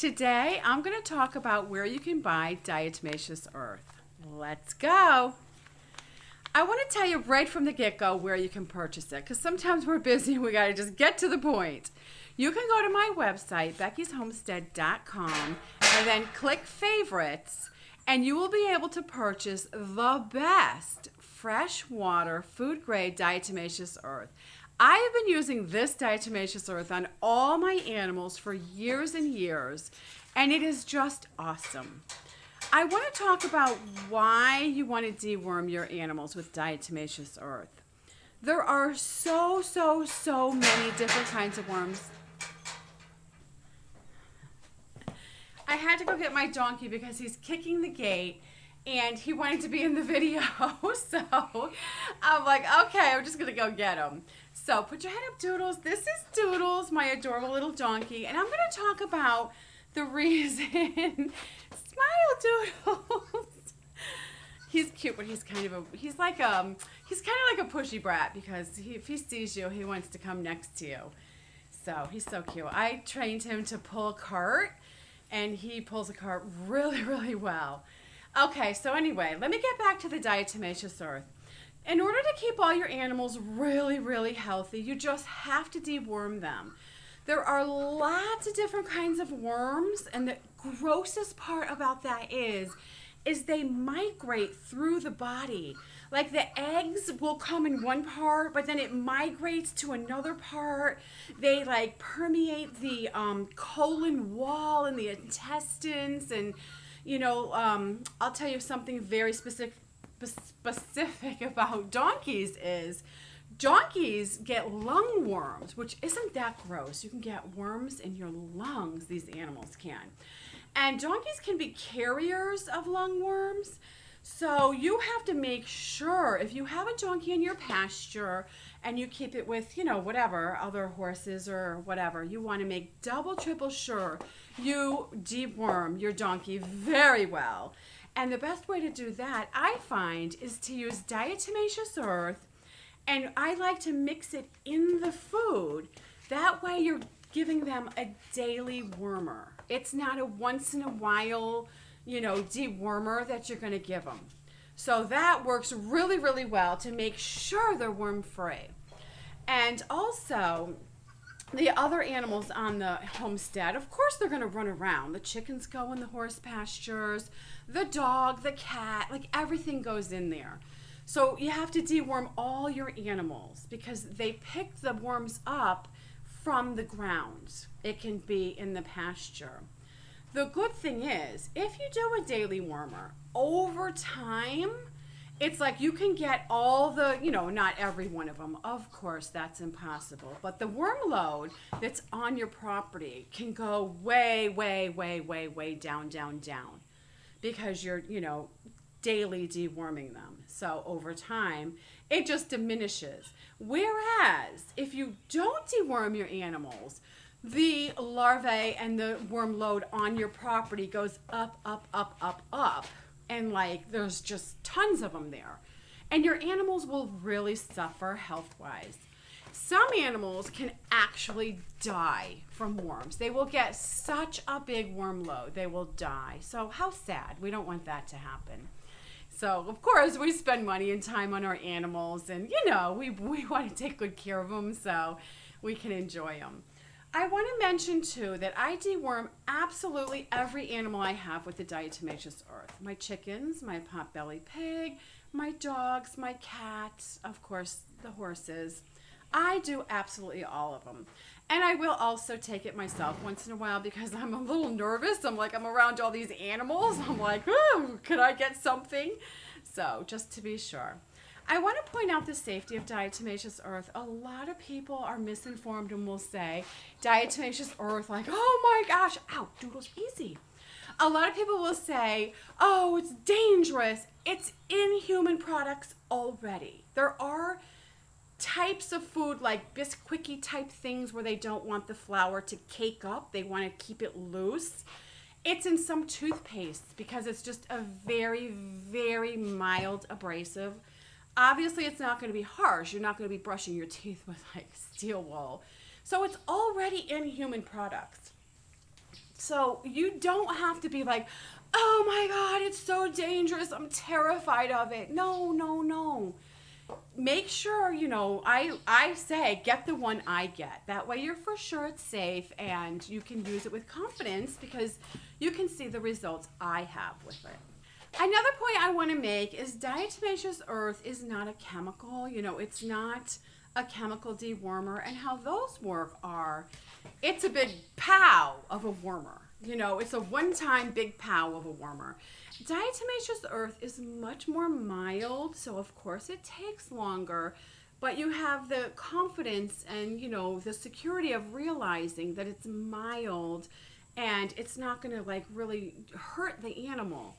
Today, I'm going to talk about where you can buy Diatomaceous Earth. Let's go. I want to tell you right from the get-go where you can purchase it, because sometimes we're busy and we got to just get to the point. You can go to my website, beckysHomestead.com, and then click favorites, and you will be able to purchase the best freshwater food-grade Diatomaceous Earth. I have been using this Diatomaceous Earth on all my animals for years and years, and it is just awesome. I want to talk about why you want to deworm your animals with Diatomaceous Earth. There are so many different kinds of worms. I had to go get my donkey because he's kicking the gate and he wanted to be in the video. So I'm like, okay, I'm just going to go get him. So put your head up, Doodles. This is Doodles, my adorable little donkey. And I'm going to talk about the reason. Smile, Doodles. He's cute, but he's kind of like a pushy brat because if he sees you, he wants to come next to you. So he's so cute. I trained him to pull a cart, and he pulls a cart really well. Okay, so anyway, let me get back to the Diatomaceous Earth. In order to keep all your animals really healthy, you just have to deworm them. There are lots of different kinds of worms, and the grossest part about that is they migrate through the body. Like the eggs will come in one part, but then it migrates to another part. They like permeate the colon wall and the intestines, and I'll tell you something very specific about donkeys is donkeys get lung worms, which isn't that gross. You can get worms in your lungs, these animals can. And donkeys can be carriers of lung worms. So you have to make sure, if you have a donkey in your pasture and you keep it with, whatever, other horses or whatever, you want to make double, triple sure you deworm your donkey very well. And the best way to do that, I find, is to use Diatomaceous Earth, and I like to mix it in the food. That way you're giving them a daily wormer. It's not a once in a while, dewormer that you're going to give them. So that works really well to make sure they're worm free. And also, the other animals on the homestead, of course they're going to run around. The chickens go in the horse pastures, the dog, the cat, like everything goes in there. So you have to deworm all your animals because they pick the worms up from the ground. It can be in the pasture. The good thing is, if you do a daily wormer, over time, it's like you can get all the, not every one of them. Of course, that's impossible. But the worm load that's on your property can go way down. Because you're, daily deworming them. So over time, it just diminishes. Whereas, if you don't deworm your animals, the larvae and the worm load on your property goes up. And there's just tons of them there. And your animals will really suffer health-wise. Some animals can actually die from worms. They will get such a big worm load, they will die. So how sad. We don't want that to happen. So, of course, we spend money and time on our animals, and, we want to take good care of them so we can enjoy them. I want to mention, too, that I deworm absolutely every animal I have with the Diatomaceous Earth. My chickens, my potbelly pig, my dogs, my cats, of course, the horses. I do absolutely all of them. And I will also take it myself once in a while because I'm a little nervous. I'm around all these animals. I'm like, oh, could I get something? So just to be sure. I want to point out the safety of Diatomaceous Earth. A lot of people are misinformed and will say Diatomaceous Earth, like, oh my gosh, ow, Doodles, easy. A lot of people will say, oh, it's dangerous. It's in human products already. There are types of food like Bisquickie type things where they don't want the flour to cake up. They want to keep it loose. It's in some toothpaste because it's just a very mild abrasive. Obviously, it's not going to be harsh. You're not going to be brushing your teeth with steel wool. So it's already in human products. So you don't have to be like, oh my God, it's so dangerous. I'm terrified of it. No, no, no. Make sure, I say get the one I get. That way you're for sure it's safe and you can use it with confidence because you can see the results I have with it. Another point I want to make is diatomaceous earth is not a chemical. It's not a chemical dewormer. And how those work are, it's a big pow of a wormer. It's a one-time big pow of a wormer. Diatomaceous earth is much more mild, so of course it takes longer, but you have the confidence and, the security of realizing that it's mild and it's not going to like really hurt the animal.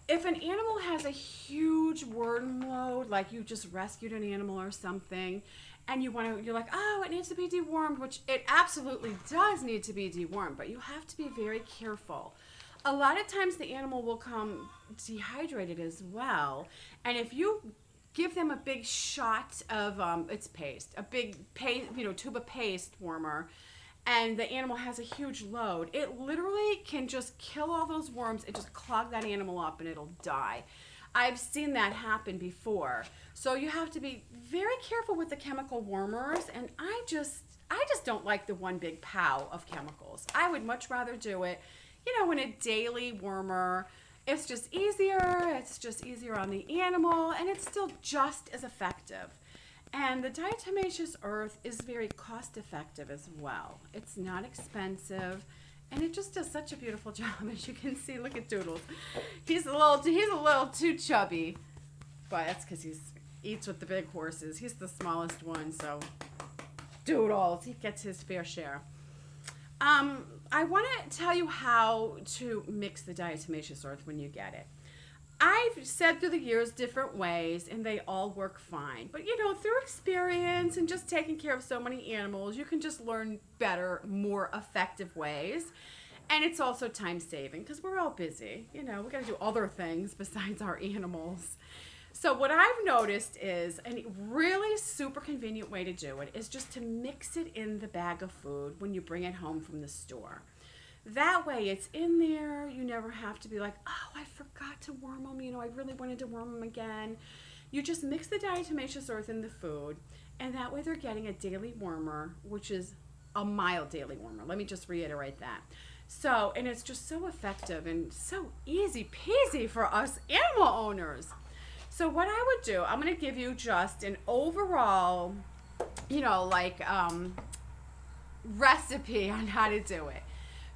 If an animal has a huge worm load, like you just rescued an animal or something, and you're like, oh, it needs to be dewormed, which it absolutely does need to be dewormed, but you have to be very careful. A lot of times the animal will come dehydrated as well, and if you give them a big shot of it's paste, a big paste, tube of paste warmer, and the animal has a huge load, it literally can just kill all those worms and just clog that animal up and it'll die. I've seen that happen before. So you have to be very careful with the chemical warmers, and I just don't like the one big pow of chemicals. I would much rather do it, in a daily wormer. It's just easier on the animal, and it's still just as effective. And the diatomaceous earth is very cost effective as well. It's not expensive, and it just does such a beautiful job. As you can see, look at Doodles. He's a little too chubby, but that's because he eats with the big horses. He's the smallest one, so Doodles, he gets his fair share. I want to tell you how to mix the diatomaceous earth when you get it. I've said through the years different ways, and they all work fine. But, through experience and just taking care of so many animals, you can just learn better, more effective ways. And it's also time saving because we're all busy. We got to do other things besides our animals. So what I've noticed is a really super convenient way to do it is just to mix it in the bag of food when you bring it home from the store. That way it's in there. You never have to be like, oh, I forgot to worm them. I really wanted to worm them again. You just mix the diatomaceous earth in the food, and that way they're getting a daily wormer, which is a mild daily wormer. Let me just reiterate that. So, and it's just so effective and so easy peasy for us animal owners. So what I would do, I'm going to give you just an overall, recipe on how to do it.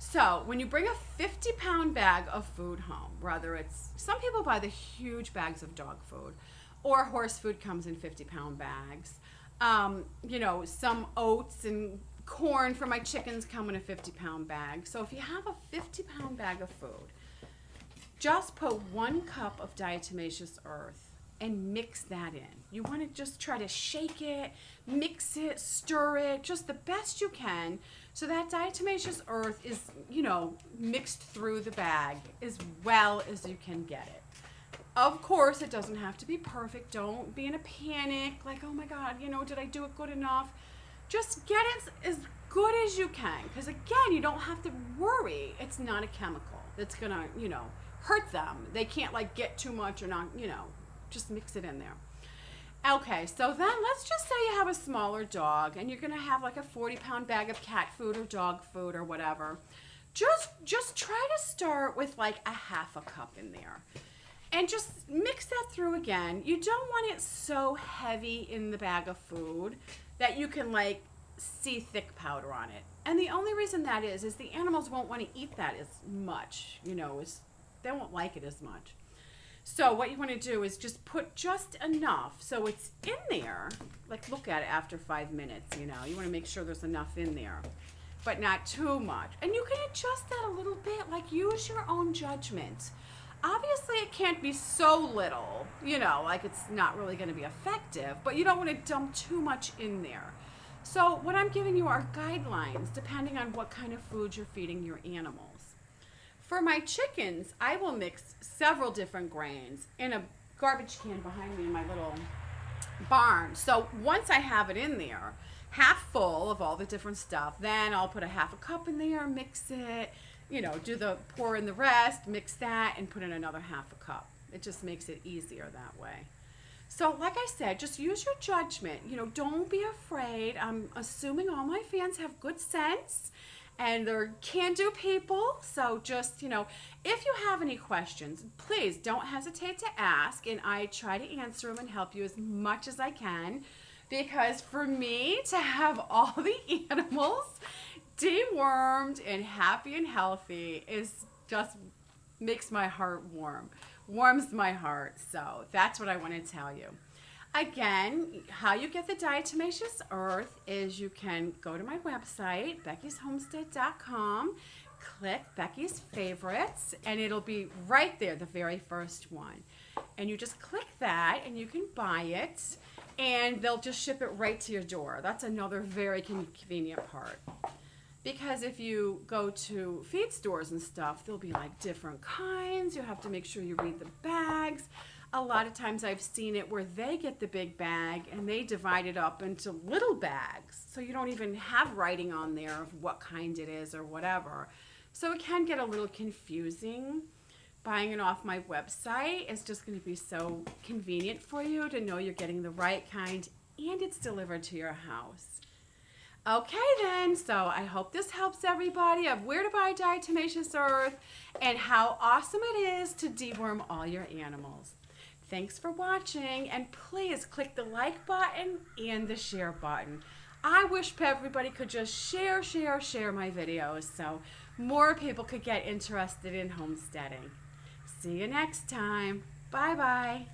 So when you bring a 50-pound bag of food home, whether it's, some people buy the huge bags of dog food, or horse food comes in 50-pound bags. Some oats and corn for my chickens come in a 50-pound bag. So if you have a 50-pound bag of food, just put 1 cup of diatomaceous earth and mix that in. You want to just try to shake it, mix it, stir it, just the best you can, so that diatomaceous earth is, mixed through the bag as well as you can get it. Of course, it doesn't have to be perfect. Don't be in a panic, like, oh my God, did I do it good enough? Just get it as good as you can, because again, you don't have to worry. It's not a chemical that's gonna, hurt them. They can't get too much or not, just mix it in there. Okay, so then let's just say you have a smaller dog and you're gonna have a 40-pound bag of cat food or dog food or whatever. Just try to start with a half a cup in there. And just mix that through again. You don't want it so heavy in the bag of food that you can see thick powder on it. And the only reason that is the animals won't want to eat that as much, they won't like it as much. So what you want to do is just put just enough so it's in there. Look at it after 5 minutes, you want to make sure there's enough in there, but not too much. And you can adjust that a little bit, use your own judgment. Obviously it can't be so little, it's not really going to be effective, but you don't want to dump too much in there. So what I'm giving you are guidelines depending on what kind of food you're feeding your animals. For my chickens, I will mix several different grains in a garbage can behind me in my little barn. So once I have it in there, half full of all the different stuff. Then I'll put a half a cup in there, mix it, do the pour in the rest, mix that, and put in another half a cup. It just makes it easier that way. So like I said, just use your judgment. Don't be afraid. I'm assuming all my fans have good sense and they're can-do people. So just, if you have any questions, please don't hesitate to ask, and I try to answer them and help you as much as I can, because for me to have all the animals dewormed and happy and healthy is just makes my heart warms my heart. So that's what I want to tell you. Again, how you get the Diatomaceous Earth is you can go to my website, beckishomestead.com, click Becky's Favorites, and it'll be right there, the very first one. And you just click that and you can buy it, and they'll just ship it right to your door. That's another very convenient part. Because if you go to feed stores and stuff, there'll be like different kinds. You have to make sure you read the bags. A lot of times I've seen it where they get the big bag and they divide it up into little bags. So you don't even have writing on there of what kind it is or whatever. So it can get a little confusing. Buying it off my website is just going to be so convenient for you to know you're getting the right kind and it's delivered to your house. Okay then, so I hope this helps everybody of where to buy Diatomaceous Earth and how awesome it is to deworm all your animals. Thanks for watching, and please click the like button and the share button. I wish everybody could just share my videos so more people could get interested in homesteading. See you next time. Bye-bye.